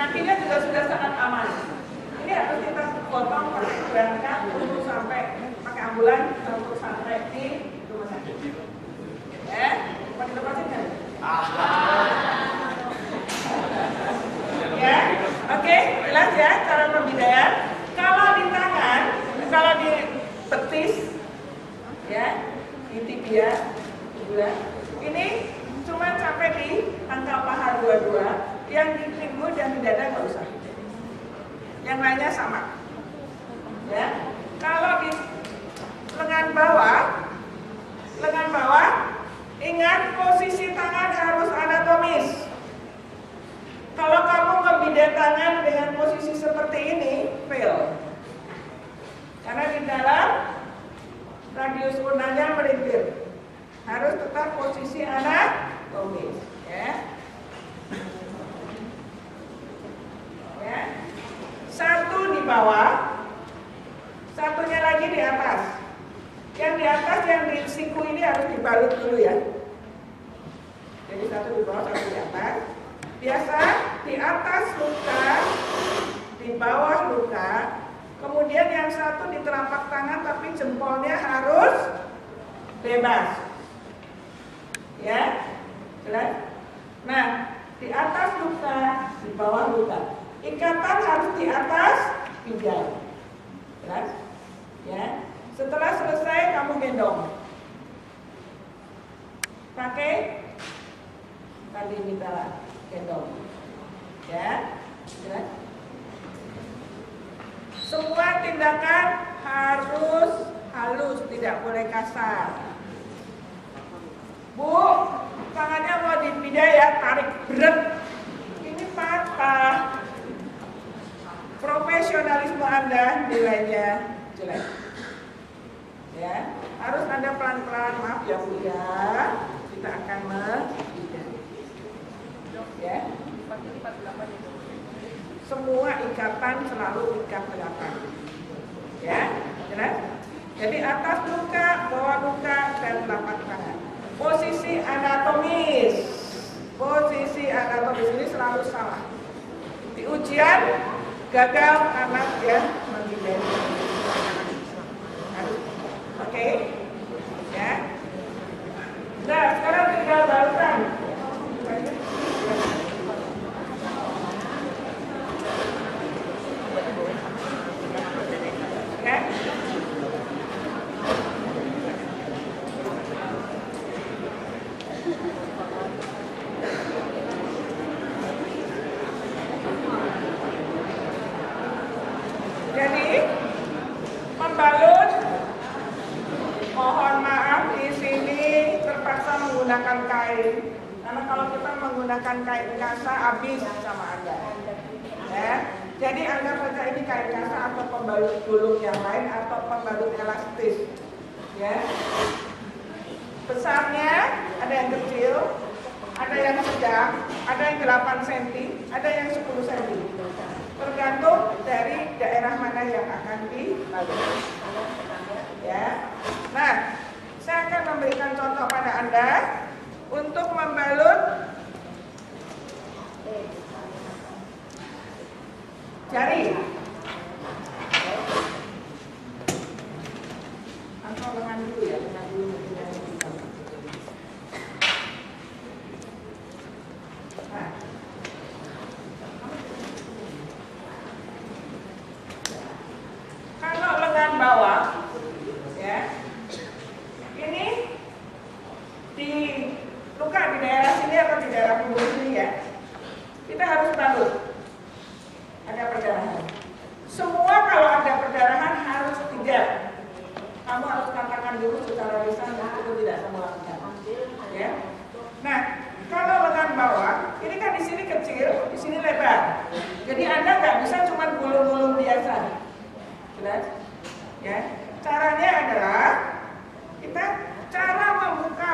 Kakinya juga sudah sangat aman. Ini harus kita potong pakai berangkat untuk sampai pakai ambulan untuk sampai di rumah sakit. Ya, mau dilepasin kan? Ya, oke, jelas ya cara pembidaian. Kalau di tangan, kalau di betis, ya, di tibia, ini cuma sampai di pangkal paha dua-dua, yang di pinggul dan di dada nggak usah. Yang lainnya sama. Ya, kalau di lengan bawah, ingat posisi tangan harus anatomis. Kalau kamu ngebidai tangan dengan posisi seperti ini, fail. Karena di dalam radius unanya melintir. Harus tetap posisi anatomis, ya. Ya. Satu di bawah, satunya lagi di atas. Yang di atas, yang di siku ini harus dibalut dulu ya. Jadi satu di bawah, satu di atas. Biasa di atas luka, di bawah luka. Kemudian yang satu di telapak tangan, tapi jempolnya harus bebas. Ya, jelas. Nah, di atas luka, di bawah luka. Ikatan harus di atas pinggang. Jelas? Ya. Setelah selesai kamu gendong. Pakai tali mitala gendong. Ya. Jelas? Semua tindakan harus halus, tidak boleh kasar. Bu, tangannya mau dipidai ya, tarik berat. Ini patah. Profesionalisme Anda nilainya jelek. Ya, harus Anda pelan-pelan, maaf ya Bu ya. Kita akan memidai. Ya. Semua ikatan selalu ikat 8. Ya, jelas? Jadi atas luka, bawah luka, dan telapak tangan. Posisi anatomis ini selalu salah. Di ujian gagal karena dia membidai. Oke, ya. Nah, sekarang tinggal barusan. Ya. Jadi membalut, mohon maaf di sini terpaksa menggunakan kain, karena kalau kita menggunakan kain kasa habis sama Anda. Ya. Jadi Anda saja ini kain kasa atau pembalut gulung yang lain atau pembalut elastis. Ya. Besarnya ada yang kecil, ada yang sedang, ada yang 8 cm, ada yang 10 cm. Tergantung dari daerah mana yang akan dibalut. Ya. Nah, saya akan memberikan contoh pada Anda untuk membalut jari. Atau lengan dulu ya, lengan dulu. Nah. Kalau lengan bawah, ya, ini di luka di daerah sini atau di daerah punggung sini ya, kita harus balut. Ada perdarahan. Semua kalau ada perdarahan harus tidak. Kamu harus katakan dulu secara lisan dan itu tidak kamu lakukan. Ya. Nah, kalau lengan bawah, ini kan di sini kecil, di sini lebar. Jadi Anda nggak bisa cuma gulung-gulung biasa. Jelas? Ya. Caranya adalah kita cara membuka,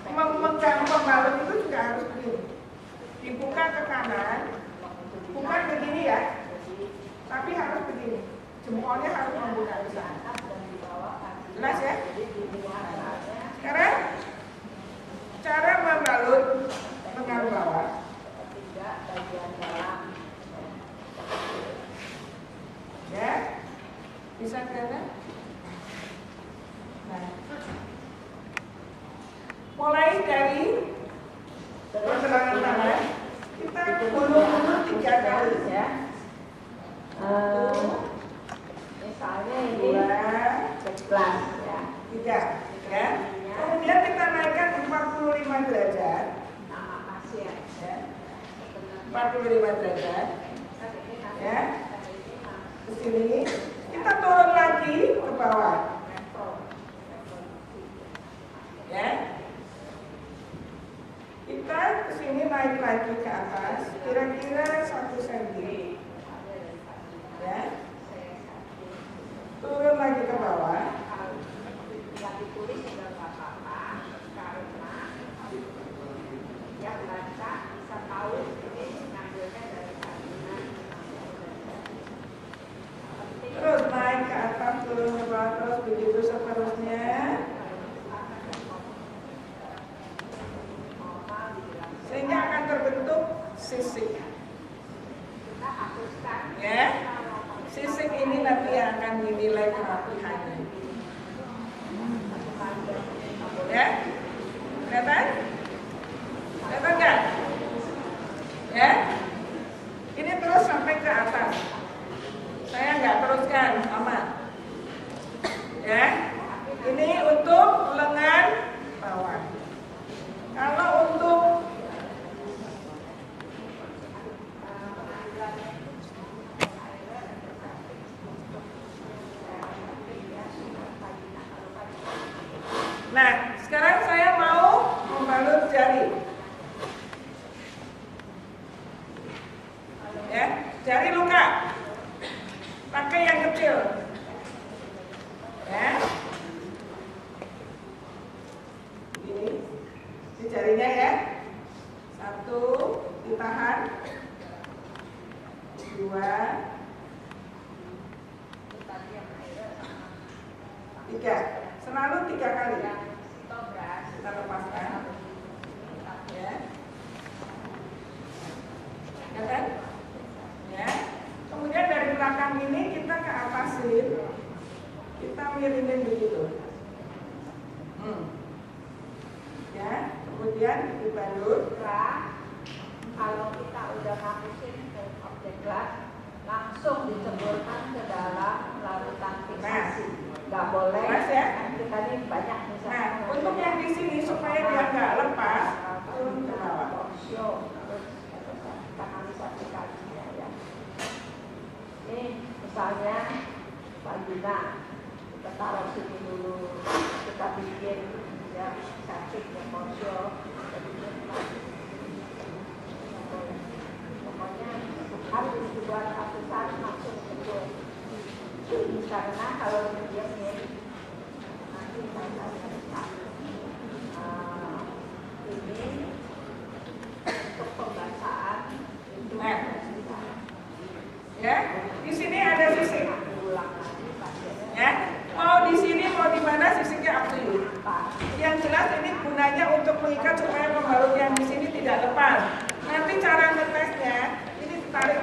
memegang pembalut itu juga harus begini. Dibuka ke kanan, bukan begini ya, tapi harus begini. Jempolnya harus membuka ke sana. Jelas ya? Sekarang cara membalut lengan bawah. Bisa kelihatan? Nah, mulai dari pergelangan tangan kita ulur-ulur 3 kali ya. Misalnya ini 11 ya. 3 ya. Kemudian kita naikkan 45 derajat. Nama pasien Ya. 45 derajat. Ya. Ke sini kita turun lagi ke bawah. Ya. Kita ke sini naik lagi ke atas kira-kira 1 cm. Ya. Turun lagi ke bawah. Yang ditulis sudah nggak apa-apa karena yang baca bisa tahu ini ngambilnya dari kandungan. Terus naik ke atas, turun ke bawah, terus begitu seterusnya. Sehingga akan terbentuk sisik. Kita hapuskan Ya. Sisik ini nanti yang akan dinilai kerapihannya. Ya. Kelihatan? Kelihatan nggak? Ya. Ini terus sampai ke atas. Saya nggak teruskan, aman. Ya. Ini untuk lengan bawah. Kalau untuk nah, sekarang saya mau membalut jari. Ya, jari luka. Pakai yang kecil. Ya. Ini jarinya ya. 1 ditahan. 2 3. Selalu 3 kali. Kita lepaskan. Ya. Ya kan? Ya. Kemudian dari belakang ini kita ke atasin. Kita miringin begitu. Ya. Kemudian dibalut. Kalau kita udah ngapusin ke objek gelas, langsung diceburkan ke dalam larutan fiksasi. Nggak boleh. Jelas ya? Kita ini banyak misalnya. Nah, untuk yang di sini supaya dia nggak lepas, turun ke bawah. Terus kanalisasi kalinya ya. Ini misalnya vagina, kita taruh sini dulu, kita bikin ya sakit ya porsio. Pokoknya harus dibuat hapusan langsung sebut. Karena kalau dia nanti saya ini untuk pembacaan itu ya, di sini ada sisik. Ya, mau di sini mau di mana sisiknya up to you. Yang jelas ini gunanya untuk mengikat supaya pembalut yang di sini tidak lepas. Nanti cara ngetesnya ini ditarik.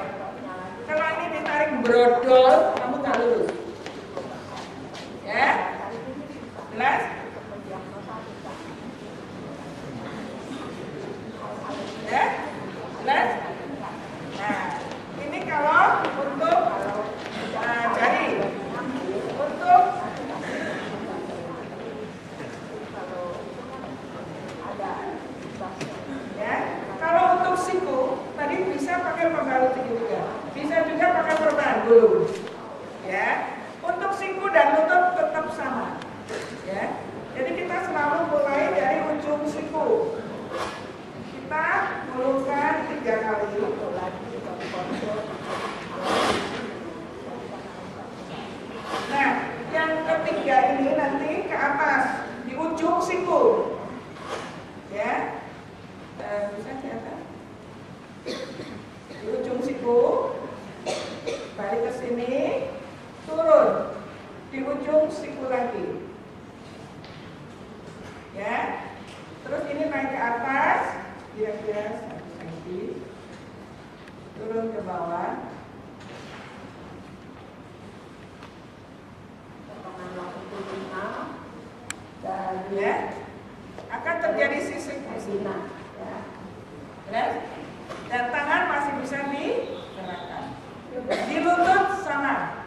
Kalau ini ditarik brodol, kamu nggak lulus. Ya, jelas? Ya, jelas? Nah, ini kalau untuk jari, untuk ya, kalau untuk siku tadi bisa pakai pembalut juga, bisa juga pakai perban dulu. Ya, untuk siku dan lutut tetap sama. Ya, jadi kita selalu mulai dari ujung siku. Kita ulurkan 3 kali. Nah, yang ketiga ini nanti ke atas di ujung siku. Ya, bisa kelihatan? Di ujung siku, balik ke sini, turun di ujung siku lagi. Ya, terus ini naik ke atas, kira-kira 1 cm, turun ke bawah. Yes? Dan tangan masih bisa digerakkan. Di lutut sama.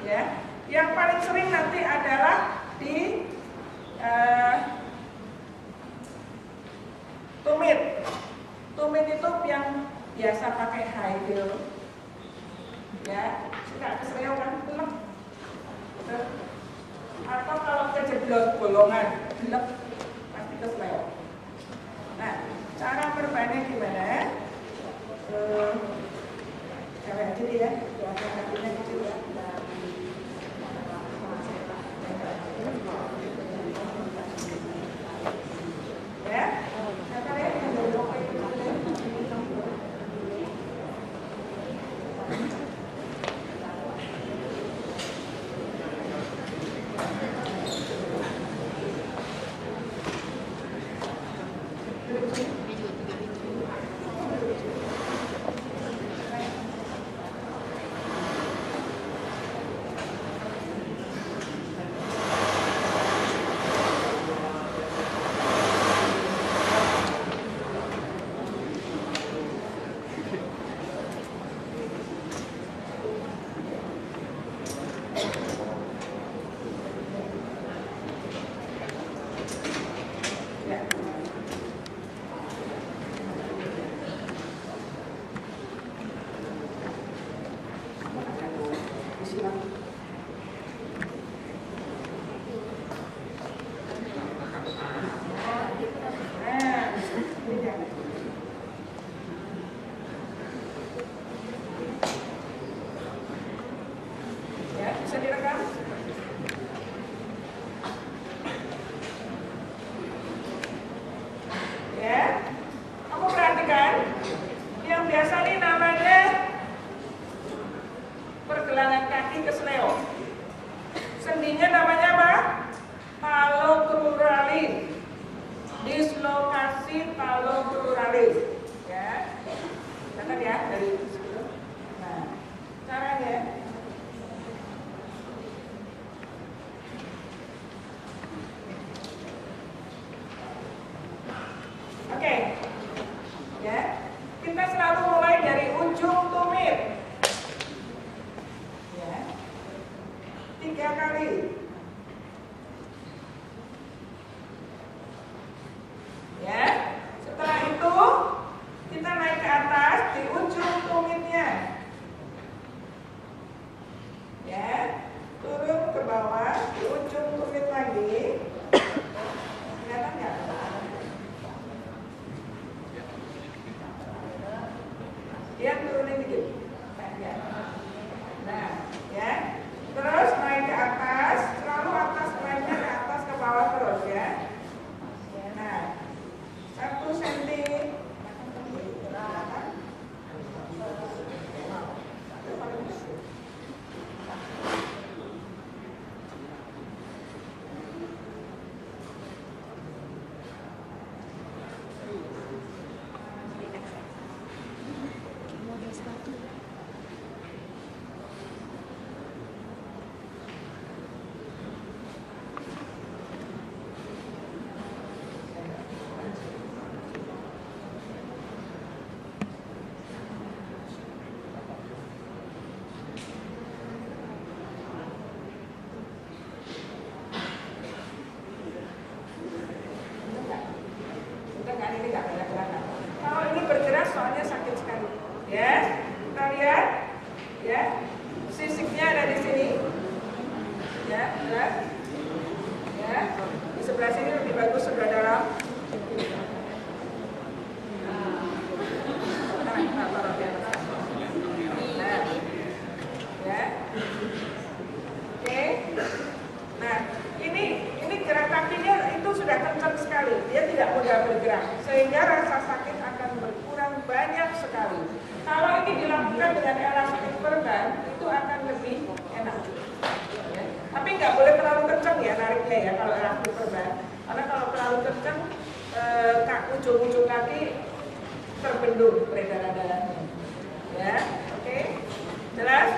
Ya. Yang paling sering nanti adalah di tumit. Tumit itu yang biasa pakai high heel. Ya, suka kesleo kan, gelap. Atau kalau kejeblok bolongan, gelap pasti kesleo. Nah, cara bermainnya gimana? Cewek aja ya, buatnya kakinya kecil ya. Ya, siapa ya yang dorong kayak gitu? Bisa direkam? Ya, kamu perhatikan yang biasa ini namanya pergelangan kaki kesleo. Sendinya namanya apa? Talokruralis. Dislokasi talokruralis. Ya, lihat ya dari situ. Nah, caranya. Oke, ya, kita selalu mulai dari ujung tumit, ya, 3 kali, ya. Setelah itu kita naik ke atas di ujung tumitnya, ya, turun ke bawah di ujung tumit lagi, kelihatan nggak? Dia turunin dikit. Nah, ya. Terus naik ke atas, selalu atas naiknya ke atas ke bawah terus ya. Nah, 1 cm. Ini nggak banyak gerakan. Kalau ini bergerak soalnya sakit sekali. Ya, kita lihat, ya, sisiknya ada di sini. Ya, jelas. Ya, di sebelah sini lebih bagus sebelah dalam. Nah, ya, oke. Nah, ini gerak kakinya itu sudah kencang sekali. Dia tidak mudah bergerak, sehingga rasa sakit akan berkurang banyak sekali. Kalau ini dilakukan dengan elastik perban, itu akan lebih enak. Ya. Tapi nggak boleh terlalu kencang ya nariknya ya kalau elastik perban. Karena kalau terlalu kencang, ujung-ujung kaki terbendung peredaran darahnya. Ya, oke, jelas?